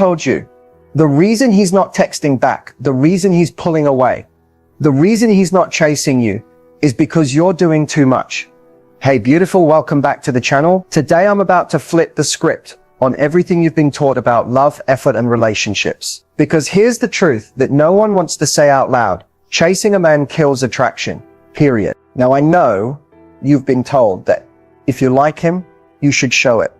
told you, the reason he's not texting back, the reason he's pulling away, the reason he's not chasing you is because you're doing too much. Hey, beautiful, welcome back to the channel. Today I'm about to flip the script on everything you've been taught about love, effort, and relationships. Because here's the truth that no one wants to say out loud. Chasing a man kills attraction, period. Now I know you've been told that if you like him, you should show it.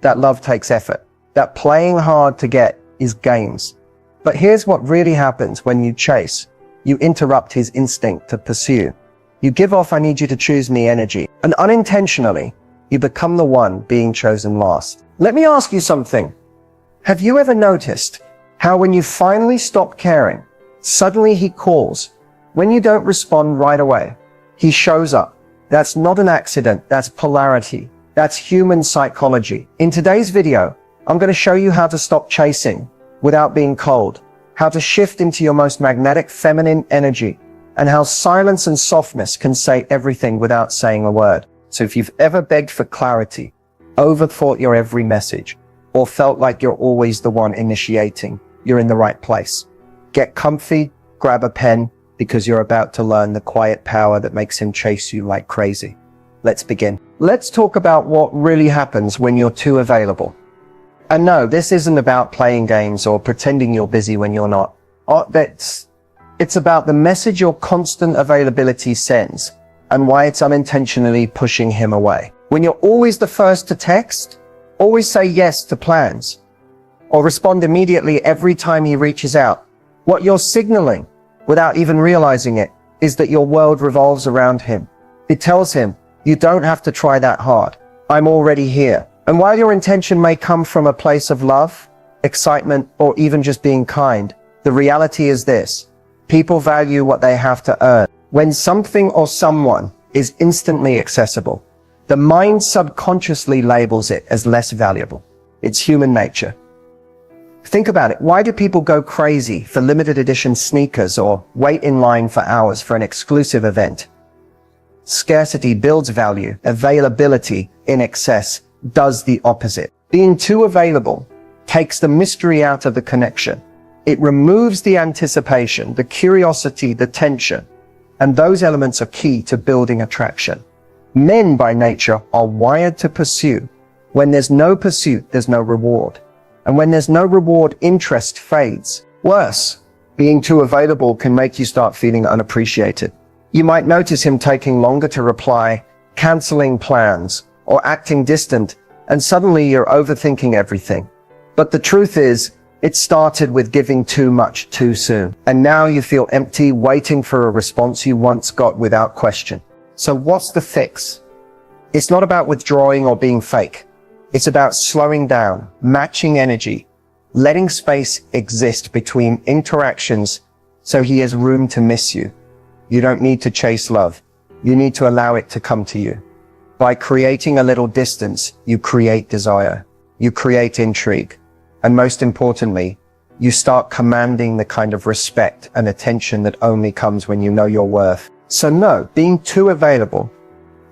That love takes effort. That playing hard to get is games. But here's what really happens when you chase. You interrupt his instinct to pursue. You give off "I need you to choose me" energy. And unintentionally, you become the one being chosen last. Let me ask you something. Have you ever noticed how when you finally stop caring, suddenly he calls? When you don't respond right away, he shows up. That's not an accident, that's polarity. That's human psychology. In today's video, I'm going to show you how to stop chasing without being cold, how to shift into your most magnetic feminine energy, and how silence and softness can say everything without saying a word. So if you've ever begged for clarity, overthought your every message, or felt like you're always the one initiating, you're in the right place. Get comfy, grab a pen, because you're about to learn the quiet power that makes him chase you like crazy. Let's begin. Let's talk about what really happens when you're too available. And no, this isn't about playing games or pretending you're busy when you're not. It's about the message your constant availability sends and why it's unintentionally pushing him away. When you're always the first to text, always say yes to plans, or respond immediately every time he reaches out, what you're signaling, without even realizing it, is that your world revolves around him. It tells him, you don't have to try that hard. I'm already here. And while your intention may come from a place of love, excitement, or even just being kind, the reality is this. People value what they have to earn. When something or someone is instantly accessible, the mind subconsciously labels it as less valuable. It's human nature. Think about it. Why do people go crazy for limited edition sneakers or wait in line for hours for an exclusive event? Scarcity builds value. Availability in excess does the opposite. Being too available takes the mystery out of the connection. It removes the anticipation, the curiosity, the tension, and those elements are key to building attraction. Men by nature are wired to pursue. When there's no pursuit, there's no reward. And when there's no reward, interest fades. Worse, being too available can make you start feeling unappreciated. You might notice him taking longer to reply, canceling plans, or acting distant, and suddenly you're overthinking everything. But the truth is, it started with giving too much too soon. And now you feel empty, waiting for a response you once got without question. So what's the fix? It's not about withdrawing or being fake. It's about slowing down, matching energy, letting space exist between interactions so he has room to miss you. You don't need to chase love. You need to allow it to come to you. By creating a little distance, you create desire. You create intrigue. And most importantly, you start commanding the kind of respect and attention that only comes when you know your worth. So no, being too available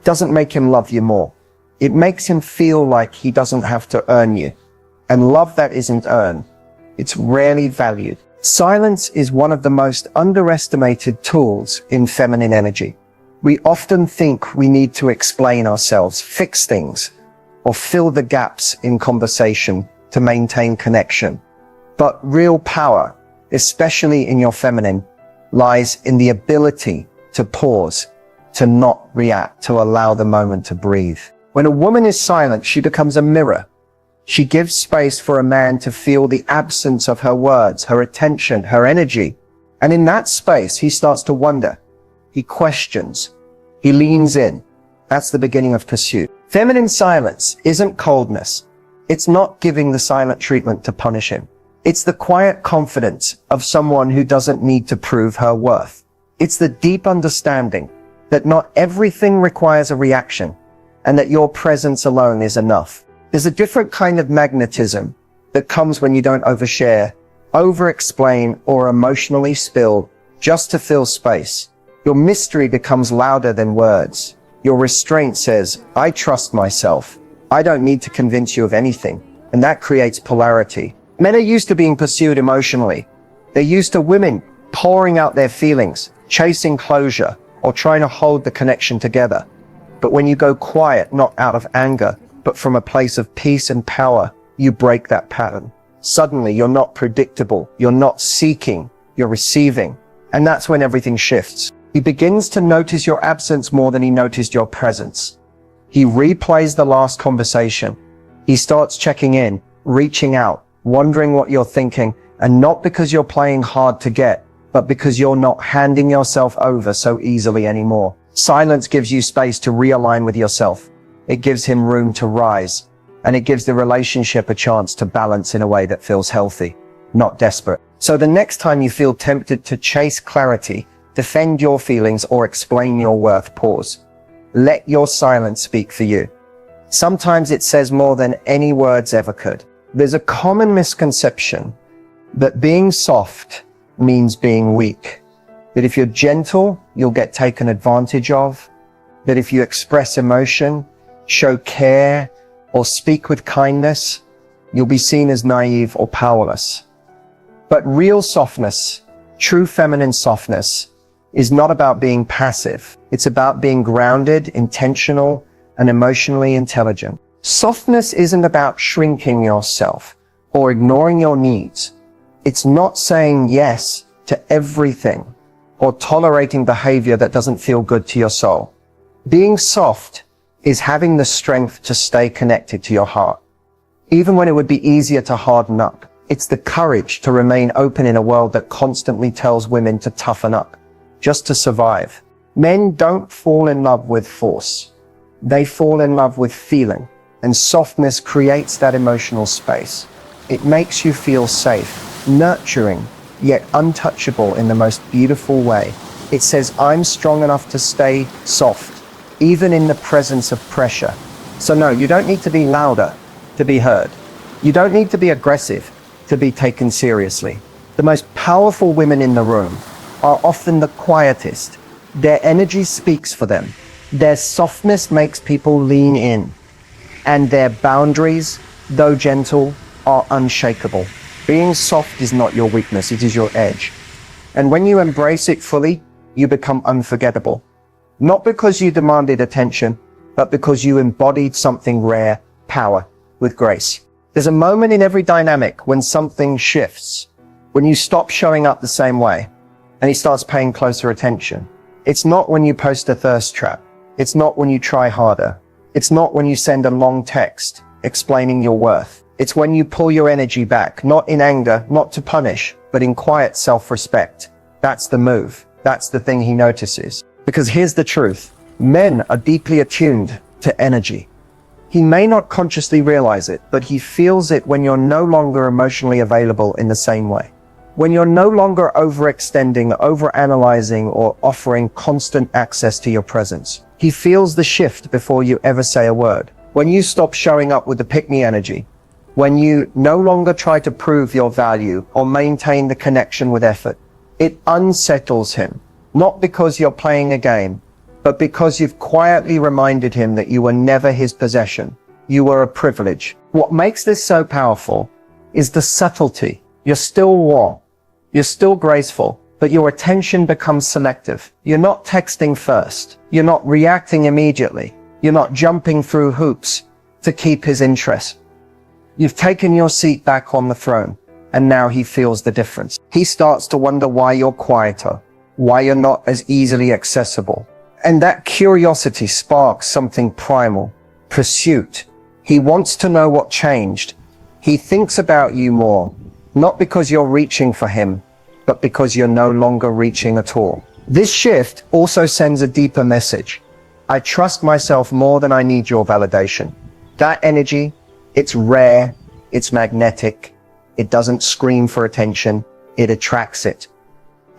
doesn't make him love you more. It makes him feel like he doesn't have to earn you. And love that isn't earned, it's rarely valued. Silence is one of the most underestimated tools in feminine energy. We often think we need to explain ourselves, fix things, or fill the gaps in conversation to maintain connection. But real power, especially in your feminine, lies in the ability to pause, to not react, to allow the moment to breathe. When a woman is silent, she becomes a mirror. She gives space for a man to feel the absence of her words, her attention, her energy. And in that space, he starts to wonder. He questions. He leans in. That's the beginning of pursuit. Feminine silence isn't coldness. It's not giving the silent treatment to punish him. It's the quiet confidence of someone who doesn't need to prove her worth. It's the deep understanding that not everything requires a reaction and that your presence alone is enough. There's a different kind of magnetism that comes when you don't overshare, over-explain, or emotionally spill just to fill space. Your mystery becomes louder than words. Your restraint says, I trust myself. I don't need to convince you of anything. And that creates polarity. Men are used to being pursued emotionally. They're used to women pouring out their feelings, chasing closure, or trying to hold the connection together. But when you go quiet, not out of anger, but from a place of peace and power, you break that pattern. Suddenly, you're not predictable. You're not seeking. You're receiving. And that's when everything shifts. He begins to notice your absence more than he noticed your presence. He replays the last conversation. He starts checking in, reaching out, wondering what you're thinking, and not because you're playing hard to get, but because you're not handing yourself over so easily anymore. Silence gives you space to realign with yourself. It gives him room to rise, and it gives the relationship a chance to balance in a way that feels healthy, not desperate. So the next time you feel tempted to chase clarity, defend your feelings, or explain your worth, pause. Let your silence speak for you. Sometimes it says more than any words ever could. There's a common misconception that being soft means being weak. That if you're gentle, you'll get taken advantage of. That if you express emotion, show care, or speak with kindness, you'll be seen as naive or powerless. But real softness, true feminine softness, is not about being passive. It's about being grounded, intentional, and emotionally intelligent. Softness isn't about shrinking yourself or ignoring your needs. It's not saying yes to everything or tolerating behavior that doesn't feel good to your soul. Being soft is having the strength to stay connected to your heart, even when it would be easier to harden up. It's the courage to remain open in a world that constantly tells women to toughen up, just to survive. Men don't fall in love with force. They fall in love with feeling, and softness creates that emotional space. It makes you feel safe, nurturing, yet untouchable in the most beautiful way. It says, I'm strong enough to stay soft, even in the presence of pressure. So no, you don't need to be louder to be heard. You don't need to be aggressive to be taken seriously. The most powerful women in the room are often the quietest. Their energy speaks for them. Their softness makes people lean in. And their boundaries, though gentle, are unshakable. Being soft is not your weakness, it is your edge. And when you embrace it fully, you become unforgettable. Not because you demanded attention, but because you embodied something rare, power, with grace. There's a moment in every dynamic when something shifts, when you stop showing up the same way, and he starts paying closer attention. It's not when you post a thirst trap. It's not when you try harder. It's not when you send a long text explaining your worth. It's when you pull your energy back, not in anger, not to punish, but in quiet self-respect. That's the move. That's the thing he notices. Because here's the truth. Men are deeply attuned to energy. He may not consciously realize it, but he feels it when you're no longer emotionally available in the same way. When you're no longer overextending, overanalyzing, or offering constant access to your presence. He feels the shift before you ever say a word. When you stop showing up with the pick-me energy, when you no longer try to prove your value or maintain the connection with effort, it unsettles him. Not because you're playing a game, but because you've quietly reminded him that you were never his possession. You were a privilege. What makes this so powerful is the subtlety. You're still warm. You're still graceful, but your attention becomes selective. You're not texting first. You're not reacting immediately. You're not jumping through hoops to keep his interest. You've taken your seat back on the throne, and now he feels the difference. He starts to wonder why you're quieter, why you're not as easily accessible. And that curiosity sparks something primal, pursuit. He wants to know what changed. He thinks about you more, not because you're reaching for him, but because you're no longer reaching at all. This shift also sends a deeper message. I trust myself more than I need your validation. That energy, it's rare, it's magnetic, it doesn't scream for attention, it attracts it.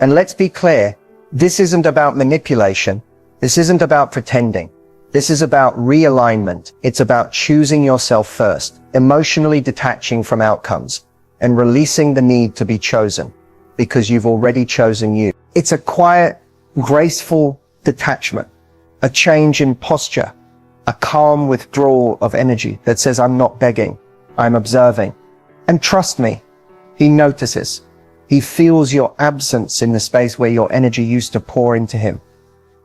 And let's be clear, this isn't about manipulation. This isn't about pretending. This is about realignment. It's about choosing yourself first, emotionally detaching from outcomes, and releasing the need to be chosen, because you've already chosen you. It's a quiet, graceful detachment, a change in posture, a calm withdrawal of energy that says, I'm not begging, I'm observing. And trust me, He notices. He feels your absence in the space where your energy used to pour into him.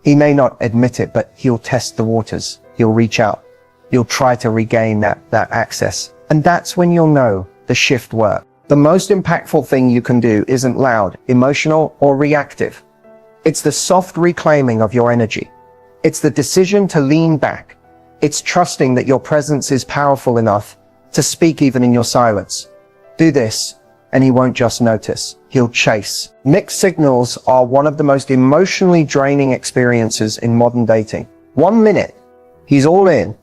He may not admit it, but he'll test the waters. He'll reach out. He'll try to regain that access. And that's when you'll know the shift worked. The most impactful thing you can do isn't loud, emotional, or reactive. It's the soft reclaiming of your energy. It's the decision to lean back. It's trusting that your presence is powerful enough to speak even in your silence. Do this, and he won't just notice. He'll chase. Mixed signals are one of the most emotionally draining experiences in modern dating. 1 minute, he's all in,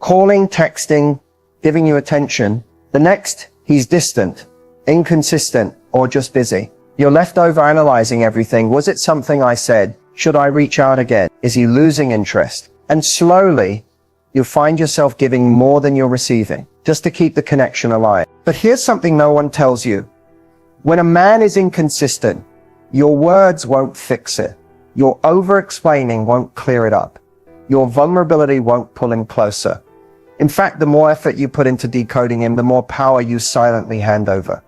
calling, texting, giving you attention. The next, he's distant, inconsistent, or just busy. You're left over analyzing everything. Was it something I said? Should I reach out again? Is he losing interest? And slowly, you'll find yourself giving more than you're receiving, just to keep the connection alive. But here's something no one tells you. When a man is inconsistent, your words won't fix it. Your over-explaining won't clear it up. Your vulnerability won't pull him closer. In fact, the more effort you put into decoding him, the more power you silently hand over.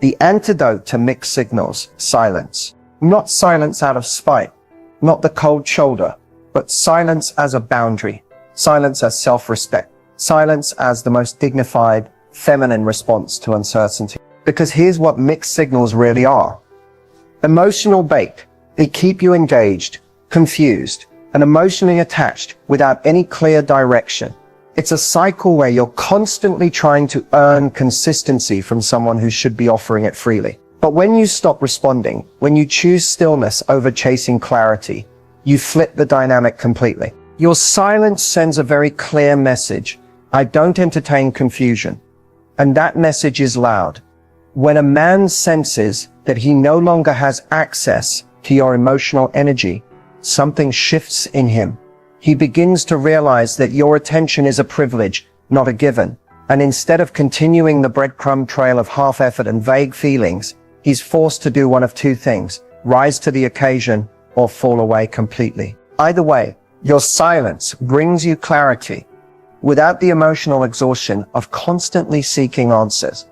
The antidote to mixed signals, silence. Not silence out of spite, not the cold shoulder, but silence as a boundary, silence as self-respect, silence as the most dignified, feminine response to uncertainty. Because here's what mixed signals really are. Emotional bait. They keep you engaged, confused, and emotionally attached without any clear direction. It's a cycle where you're constantly trying to earn consistency from someone who should be offering it freely. But when you stop responding, when you choose stillness over chasing clarity, you flip the dynamic completely. Your silence sends a very clear message. I don't entertain confusion. And that message is loud. When a man senses that he no longer has access to your emotional energy, something shifts in him. He begins to realize that your attention is a privilege, not a given. And instead of continuing the breadcrumb trail of half-effort and vague feelings, he's forced to do one of two things: rise to the occasion or fall away completely. Either way, your silence brings you clarity without the emotional exhaustion of constantly seeking answers.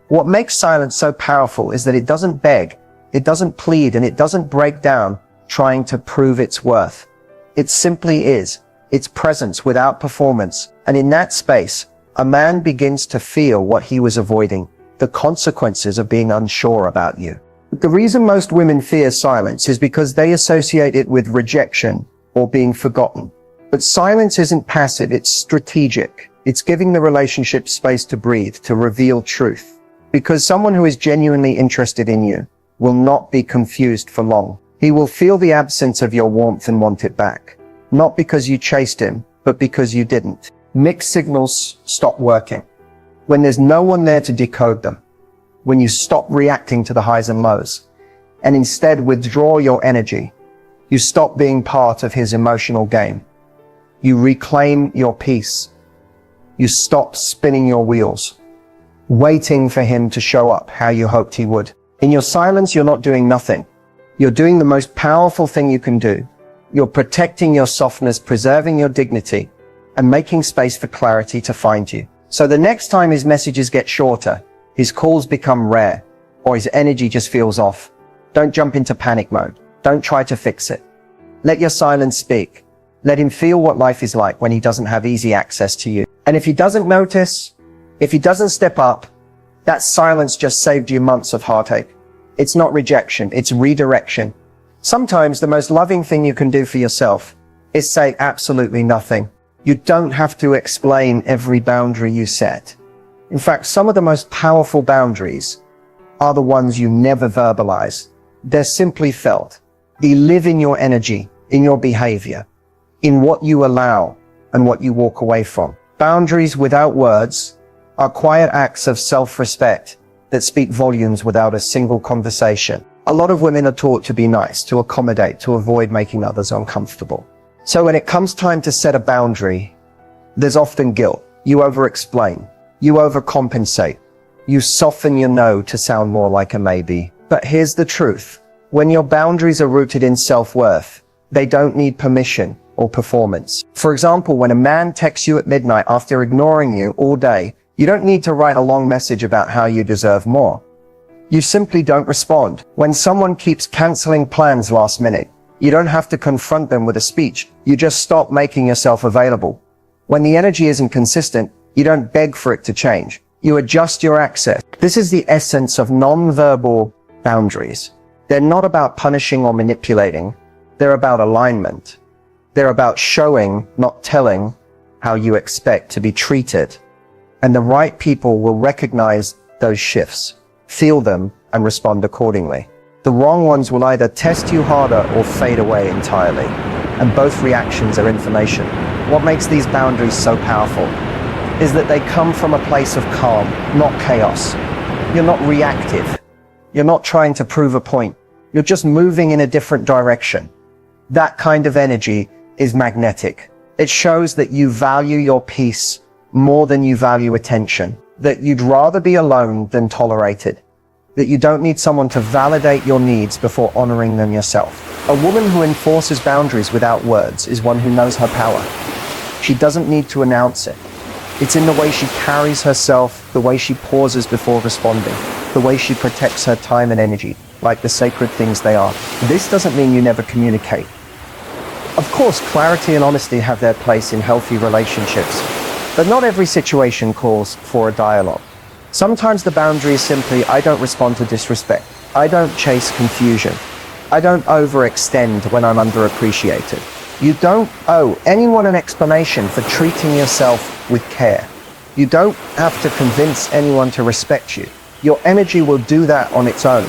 What makes silence so powerful is that it doesn't beg, it doesn't plead, and it doesn't break down trying to prove its worth. It simply is. It's presence without performance. And in that space, a man begins to feel what he was avoiding, the consequences of being unsure about you. But the reason most women fear silence is because they associate it with rejection or being forgotten. But silence isn't passive, it's strategic. It's giving the relationship space to breathe, to reveal truth. Because someone who is genuinely interested in you will not be confused for long. He will feel the absence of your warmth and want it back. Not because you chased him, but because you didn't. Mixed signals stop working when there's no one there to decode them. When you stop reacting to the highs and lows, and instead withdraw your energy. You stop being part of his emotional game. You reclaim your peace. You stop spinning your wheels, waiting for him to show up how you hoped he would. In your silence, you're not doing nothing. You're doing the most powerful thing you can do. You're protecting your softness, preserving your dignity, and making space for clarity to find you. So the next time his messages get shorter, his calls become rare, or his energy just feels off, don't jump into panic mode. Don't try to fix it. Let your silence speak. Let him feel what life is like when he doesn't have easy access to you. And if he doesn't notice, if he doesn't step up, that silence just saved you months of heartache. It's not rejection, it's redirection. Sometimes the most loving thing you can do for yourself is say absolutely nothing. You don't have to explain every boundary you set. In fact, some of the most powerful boundaries are the ones you never verbalize. They're simply felt. They live in your energy, in your behavior, in what you allow and what you walk away from. Boundaries without words are quiet acts of self-respect that speak volumes without a single conversation. A lot of women are taught to be nice, to accommodate, to avoid making others uncomfortable. So when it comes time to set a boundary, there's often guilt. You over-explain. You overcompensate. You soften your no to sound more like a maybe. But here's the truth. When your boundaries are rooted in self-worth, they don't need permission or performance. For example, when a man texts you at midnight after ignoring you all day, you don't need to write a long message about how you deserve more. You simply don't respond. When someone keeps canceling plans last minute, you don't have to confront them with a speech. You just stop making yourself available. When the energy isn't consistent, you don't beg for it to change. You adjust your access. This is the essence of non-verbal boundaries. They're not about punishing or manipulating. They're about alignment. They're about showing, not telling, how you expect to be treated. And the right people will recognize those shifts, feel them, and respond accordingly. The wrong ones will either test you harder or fade away entirely. And both reactions are information. What makes these boundaries so powerful is that they come from a place of calm, not chaos. You're not reactive. You're not trying to prove a point. You're just moving in a different direction. That kind of energy is magnetic. It shows that you value your peace more than you value attention, that you'd rather be alone than tolerated, that you don't need someone to validate your needs before honoring them yourself. A woman who enforces boundaries without words is one who knows her power. She doesn't need to announce it. It's in the way she carries herself, the way she pauses before responding, the way she protects her time and energy, like the sacred things they are. This doesn't mean you never communicate. Of course, clarity and honesty have their place in healthy relationships, but not every situation calls for a dialogue. Sometimes the boundary is simply, I don't respond to disrespect. I don't chase confusion. I don't overextend when I'm underappreciated. You don't owe anyone an explanation for treating yourself with care. You don't have to convince anyone to respect you. Your energy will do that on its own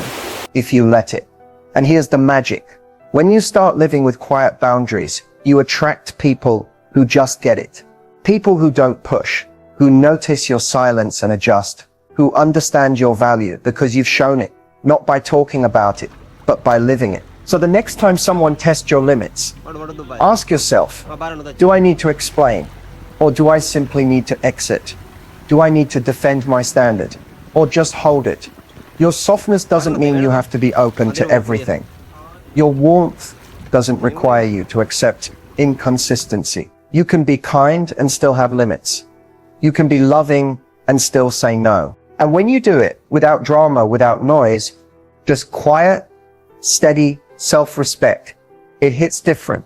if you let it. And here's the magic. When you start living with quiet boundaries, you attract people who just get it. People who don't push, who notice your silence and adjust, who understand your value because you've shown it, not by talking about it, but by living it. So the next time someone tests your limits, ask yourself, do I need to explain? Or do I simply need to exit? Do I need to defend my standard? Or just hold it? Your softness doesn't mean you have to be open to everything. Your warmth doesn't require you to accept inconsistency. You can be kind and still have limits. You can be loving and still say no. And when you do it without drama, without noise, just quiet, steady self-respect, it hits different.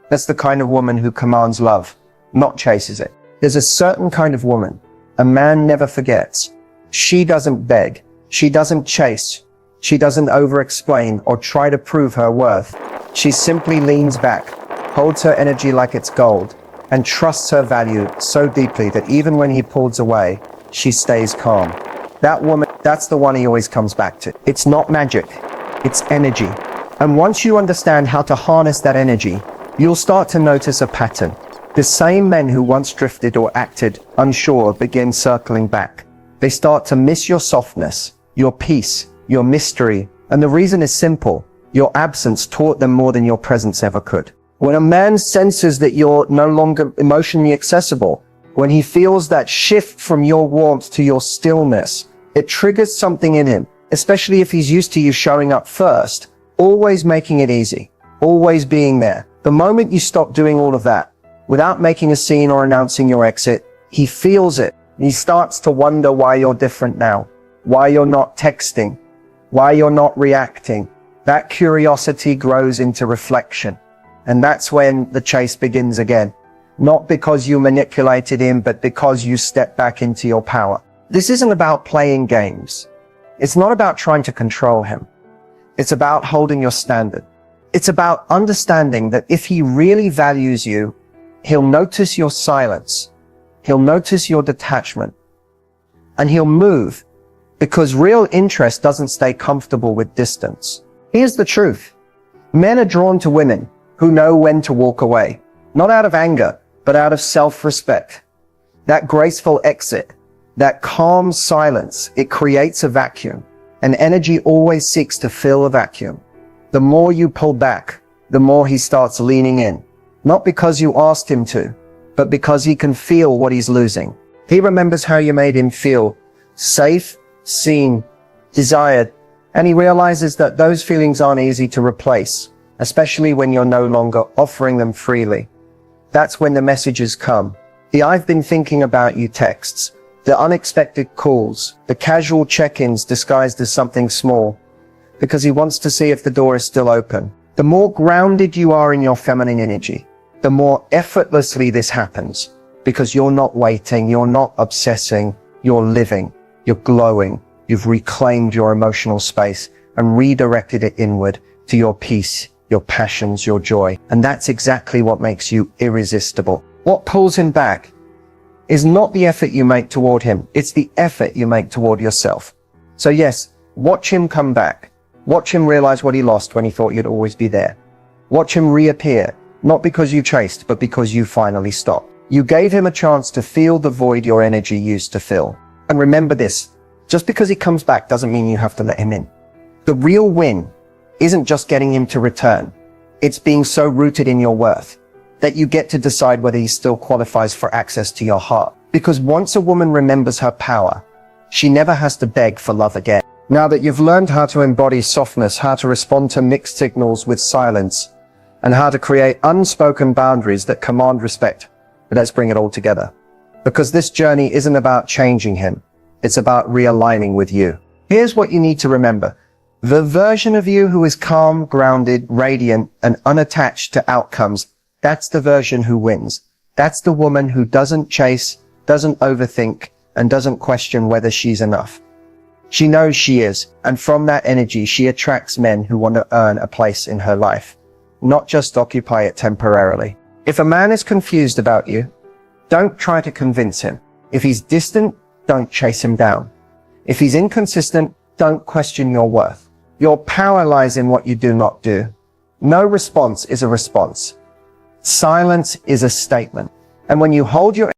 That's the kind of woman who commands love, not chases it. There's a certain kind of woman a man never forgets. She doesn't beg. She doesn't chase. She doesn't over-explain or try to prove her worth. She simply leans back, holds her energy like it's gold, and trusts her value so deeply that even when he pulls away, she stays calm. That woman, that's the one he always comes back to. It's not magic, it's energy. And once you understand how to harness that energy, you'll start to notice a pattern. The same men who once drifted or acted unsure begin circling back. They start to miss your softness, your peace, your mystery. And the reason is simple. Your absence taught them more than your presence ever could. When a man senses that you're no longer emotionally accessible, when he feels that shift from your warmth to your stillness, it triggers something in him, especially if he's used to you showing up first, always making it easy, always being there. The moment you stop doing all of that, without making a scene or announcing your exit, he feels it. He starts to wonder why you're different now, why you're not texting, why you're not reacting. That curiosity grows into reflection. And that's when the chase begins again. Not because you manipulated him, but because you step back into your power. This isn't about playing games. It's not about trying to control him. It's about holding your standard. It's about understanding that if he really values you, he'll notice your silence. He'll notice your detachment. And he'll move, because real interest doesn't stay comfortable with distance. Here's the truth. Men are drawn to women who know when to walk away, not out of anger, but out of self-respect. That graceful exit, that calm silence, it creates a vacuum, and energy always seeks to fill a vacuum. The more you pull back, the more he starts leaning in, not because you asked him to, but because he can feel what he's losing. He remembers how you made him feel safe, seen, desired, and he realizes that those feelings aren't easy to replace, especially when you're no longer offering them freely. That's when the messages come. The "I've been thinking about you" texts, The unexpected calls, the casual check-ins disguised as something small, because he wants to see if the door is still open. The more grounded you are in your feminine energy, the more effortlessly this happens, because you're not waiting, you're not obsessing, you're living, you're glowing, you've reclaimed your emotional space and redirected it inward to your peace, your passions, your joy. And that's exactly what makes you irresistible. What pulls him back is not the effort you make toward him, it's the effort you make toward yourself. So yes, watch him come back. Watch him realize what he lost when he thought you'd always be there. Watch him reappear, not because you chased, but because you finally stopped. You gave him a chance to feel the void your energy used to fill. And remember this, just because he comes back doesn't mean you have to let him in. The real win isn't just getting him to return. It's being so rooted in your worth that you get to decide whether he still qualifies for access to your heart. Because once a woman remembers her power, she never has to beg for love again. Now that you've learned how to embody softness, how to respond to mixed signals with silence, and how to create unspoken boundaries that command respect, let's bring it all together. Because this journey isn't about changing him. It's about realigning with you. Here's what you need to remember. The version of you who is calm, grounded, radiant, and unattached to outcomes, that's the version who wins. That's the woman who doesn't chase, doesn't overthink, and doesn't question whether she's enough. She knows she is, and from that energy, she attracts men who want to earn a place in her life, not just occupy it temporarily. If a man is confused about you, don't try to convince him. If he's distant, don't chase him down. If he's inconsistent, don't question your worth. Your power lies in what you do not do. No response is a response. Silence is a statement. And when you hold your